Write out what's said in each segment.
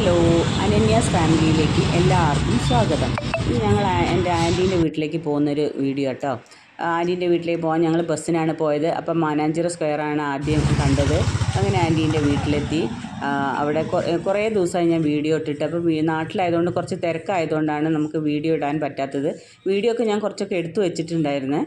Hello, അനന്യാസ് ഫാമിലിയിലേക്ക് എല്ലാവർക്കും സ്വാഗതം. ഇത് ഞങ്ങൾ എൻ്റെ ആൻറ്റീൻ്റെ വീട്ടിലേക്ക് പോകുന്നൊരു വീഡിയോ കേട്ടോ. ആൻറ്റീൻ്റെ വീട്ടിലേക്ക് പോകാൻ ഞങ്ങൾ ബസ്സിനാണ് പോയത്. അപ്പം മാനാഞ്ചിറ സ്ക്വയറാണ് ആദ്യം കണ്ടത്. അങ്ങനെ ആൻറ്റീൻ്റെ വീട്ടിലെത്തി. അവിടെ കുറേ ദിവസമായി ഞാൻ വീഡിയോ ഇട്ടിട്ട്. അപ്പോൾ നാട്ടിലായതുകൊണ്ട് കുറച്ച് തിരക്കായതുകൊണ്ടാണ് നമുക്ക് വീഡിയോ ഇടാൻ പറ്റാത്തത്. വീഡിയോ ഒക്കെ ഞാൻ കുറച്ചൊക്കെ എടുത്തു വെച്ചിട്ടുണ്ടായിരുന്നു.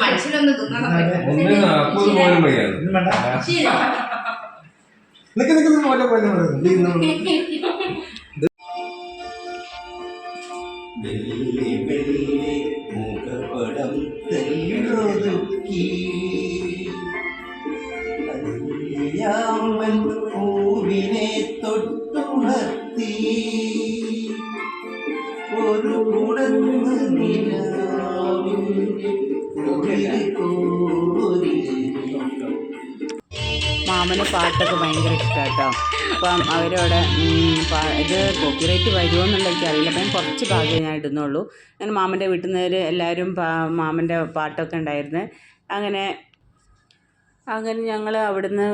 മനുഷ്യനൊന്നും മുഖപടം തെല്ലൊതുക്കി യാമൻ പൂവിനെ തൊട്ടുണർത്തി ഒരു കുടന്ന് നിലാവിൻ്റെ കോരി. മാമന് പാട്ടൊക്കെ ഭയങ്കര ഇഷ്ടമാണ് കേട്ടോ. അപ്പം അവരവിടെ ഇത് കോപ്പിറൈറ്റ് വരുമോ എന്നുള്ള എനിക്കറിയില്ല. അപ്പം കുറച്ച് ഭാഗമേ ഞാൻ ഇടുന്നുള്ളൂ. അങ്ങനെ മാമൻ്റെ വീട്ടിൽ നിന്ന് എല്ലാവരും മാമൻ്റെ പാട്ടൊക്കെ ഉണ്ടായിരുന്നു. അങ്ങനെ ഞങ്ങൾ അവിടുന്ന്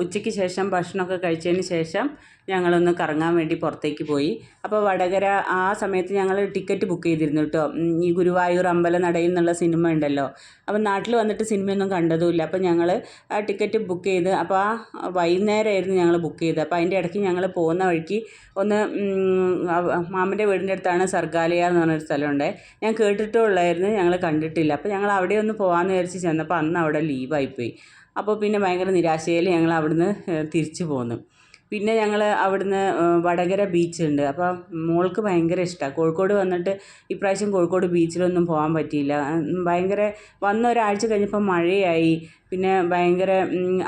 ഉച്ചയ്ക്ക് ശേഷം ഭക്ഷണമൊക്കെ കഴിച്ചതിന് ശേഷം ഞങ്ങളൊന്ന് കറങ്ങാൻ വേണ്ടി പുറത്തേക്ക് പോയി. അപ്പോൾ വടകര ആ സമയത്ത് ഞങ്ങൾ ടിക്കറ്റ് ബുക്ക് ചെയ്തിരുന്നു കേട്ടോ. ഈ ഗുരുവായൂർ അമ്പലനടയിൽ എന്നുള്ള സിനിമ ഉണ്ടല്ലോ. അപ്പം നാട്ടിൽ വന്നിട്ട് സിനിമയൊന്നും കണ്ടതുമില്ല. അപ്പോൾ ഞങ്ങൾ ആ ടിക്കറ്റ് ബുക്ക് ചെയ്ത്, അപ്പോൾ ആ വൈകുന്നേരമായിരുന്നു ഞങ്ങൾ ബുക്ക് ചെയ്തത്. അപ്പോൾ അതിൻ്റെ ഇടയ്ക്ക് ഞങ്ങൾ പോകുന്ന വഴിക്ക് ഒന്ന് മാമൻ്റെ വീടിൻ്റെ അടുത്താണ് സർഗാലയ എന്ന് പറഞ്ഞൊരു സ്ഥലമുണ്ട്. ഞാൻ കേട്ടിട്ടുള്ളായിരുന്നു, ഞങ്ങൾ കണ്ടിട്ടില്ല. അപ്പോൾ ഞങ്ങൾ അവിടെ ഒന്ന് പോകാമെന്ന് വിചാരിച്ച് ചെന്നപ്പോൾ അന്ന് അവിടെ ലീവായിപ്പോയി. അപ്പോൾ പിന്നെ ഭയങ്കര നിരാശയിൽ ഞങ്ങൾ അവിടുന്ന് തിരിച്ചു പോന്നു. പിന്നെ ഞങ്ങൾ അവിടുന്ന് വടകര ബീച്ചുണ്ട്. അപ്പോൾ മോൾക്ക് ഭയങ്കര ഇഷ്ടമാണ്. കോഴിക്കോട് വന്നിട്ട് ഇപ്രാവശ്യം കോഴിക്കോട് ബീച്ചിലൊന്നും പോകാൻ പറ്റിയില്ല. ഭയങ്കര വന്ന ഒരാഴ്ച കഴിഞ്ഞപ്പോൾ മഴയായി. പിന്നെ ഭയങ്കര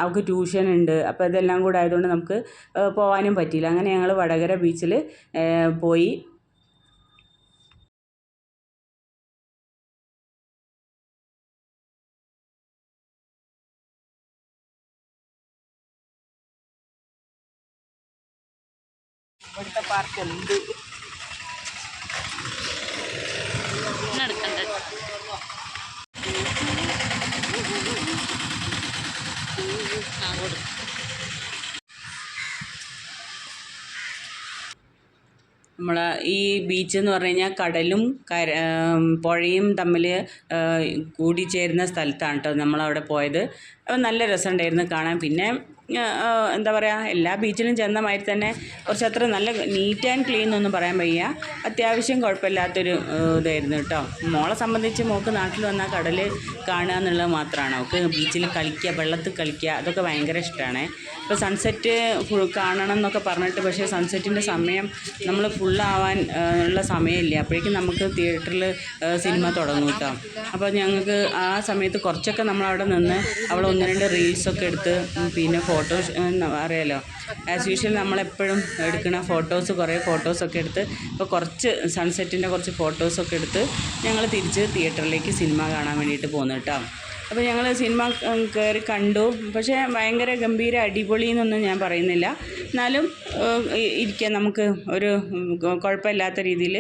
അവൾക്ക് ട്യൂഷനുണ്ട്. അപ്പോൾ ഇതെല്ലാം കൂടെ ആയതുകൊണ്ട് നമുക്ക് പോകാനും പറ്റിയില്ല. അങ്ങനെ ഞങ്ങൾ വടകര ബീച്ചിൽ പോയി. ഇവിടുത്തെ പാർക്ക് എന്ത് നമ്മൾ ഈ ബീച്ച് എന്ന് പറഞ്ഞു കഴിഞ്ഞാൽ കടലും പുഴയും തമ്മിൽ കൂടിച്ചേരുന്ന സ്ഥലത്താണ് കേട്ടോ നമ്മളവിടെ പോയത്. അപ്പോൾ നല്ല രസമുണ്ടായിരുന്നു കാണാൻ. പിന്നെ എന്താ പറയുക, എല്ലാ ബീച്ചിലും ചെന്ന മാതിരി തന്നെ കുറച്ചത്ര നല്ല നീറ്റ് ആൻഡ് ക്ലീൻ എന്നൊന്നും പറയാൻ വയ്യ. അത്യാവശ്യം കുഴപ്പമില്ലാത്തൊരു ഇതായിരുന്നു കേട്ടോ. മോളെ സംബന്ധിച്ച് മോൾക്ക് നാട്ടിൽ വന്നാൽ കടൽ കാണുക എന്നുള്ളത് മാത്രമാണ്. അവൾക്ക് ബീച്ചിൽ കളിക്കുക, വെള്ളത്തിൽ കളിക്കുക, അതൊക്കെ ഭയങ്കര ഇഷ്ടമാണ്. ഇപ്പോൾ സൺസെറ്റ് കാണണം എന്നൊക്കെ പറഞ്ഞിട്ട്, പക്ഷേ സൺസെറ്റിൻ്റെ സമയം നമ്മൾ ഫുള്ളാവാൻ ഉള്ള സമയമില്ല. അപ്പോഴേക്കും നമുക്ക് തിയേറ്ററിൽ സിനിമ തുടങ്ങും കേട്ടോ. അപ്പോൾ ഞങ്ങൾക്ക് ആ സമയത്ത് കുറച്ചൊക്കെ നമ്മളവിടെ നിന്ന് അവൾ 1-2 റീൽസൊക്കെ എടുത്ത്, പിന്നെ ഫോട്ടോസ് അറിയാലോ, ആസ് യൂഷ്വൽ നമ്മളെപ്പോഴും എടുക്കുന്ന ഫോട്ടോസ്, കുറേ ഫോട്ടോസൊക്കെ എടുത്ത്, ഇപ്പോൾ കുറച്ച് സൺസെറ്റിൻ്റെ കുറച്ച് ഫോട്ടോസൊക്കെ എടുത്ത് ഞങ്ങൾ തിരിച്ച് തിയേറ്ററിലേക്ക് സിനിമ കാണാൻ വേണ്ടിയിട്ട് പോകുന്നു കേട്ടോ. അപ്പോൾ ഞങ്ങൾ സിനിമ കയറി കണ്ടു. പക്ഷേ ഭയങ്കര ഗംഭീര അടിപൊളി എന്നൊന്നും ഞാൻ പറയുന്നില്ല. എന്നാലും ഇരിക്കാൻ നമുക്ക് ഒരു കുഴപ്പമില്ലാത്ത രീതിയിൽ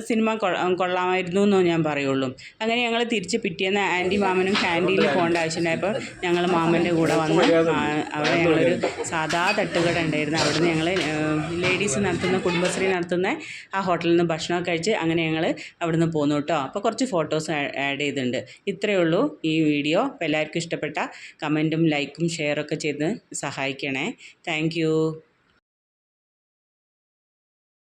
സിനിമ കൊള്ളാമായിരുന്നു എന്നോ ഞാൻ പറയുള്ളൂ. അങ്ങനെ ഞങ്ങൾ തിരിച്ച് പിറ്റേന്ന് ആൻറ്റി മാമനും ക്യാൻറ്റീനിൽ പോകേണ്ട ആവശ്യമുണ്ടായപ്പോൾ ഞങ്ങൾ മാമൻ്റെ കൂടെ വന്ന് അവിടെ ഞങ്ങളൊരു സാധാ തട്ടുകട ഉണ്ടായിരുന്നു. അവിടുന്ന് ഞങ്ങൾ ലേഡീസ് നടത്തുന്ന, കുടുംബശ്രീ നടത്തുന്ന ആ ഹോട്ടലിൽ നിന്ന് ഭക്ഷണമൊക്കെ കഴിച്ച് അങ്ങനെ ഞങ്ങൾ അവിടുന്ന് പോന്നു കേട്ടോ. അപ്പോൾ കുറച്ച് ഫോട്ടോസ് ആഡ് ചെയ്തിട്ടുണ്ട്. ഇത്രയേ ഉള്ളൂ ഈ വീഡിയോ. അപ്പോൾ എല്ലാവർക്കും ഇഷ്ടപ്പെട്ട കമൻറ്റും ലൈക്കും ഷെയറൊക്കെ ചെയ്ത് സഹായിക്കണേ. Thank you.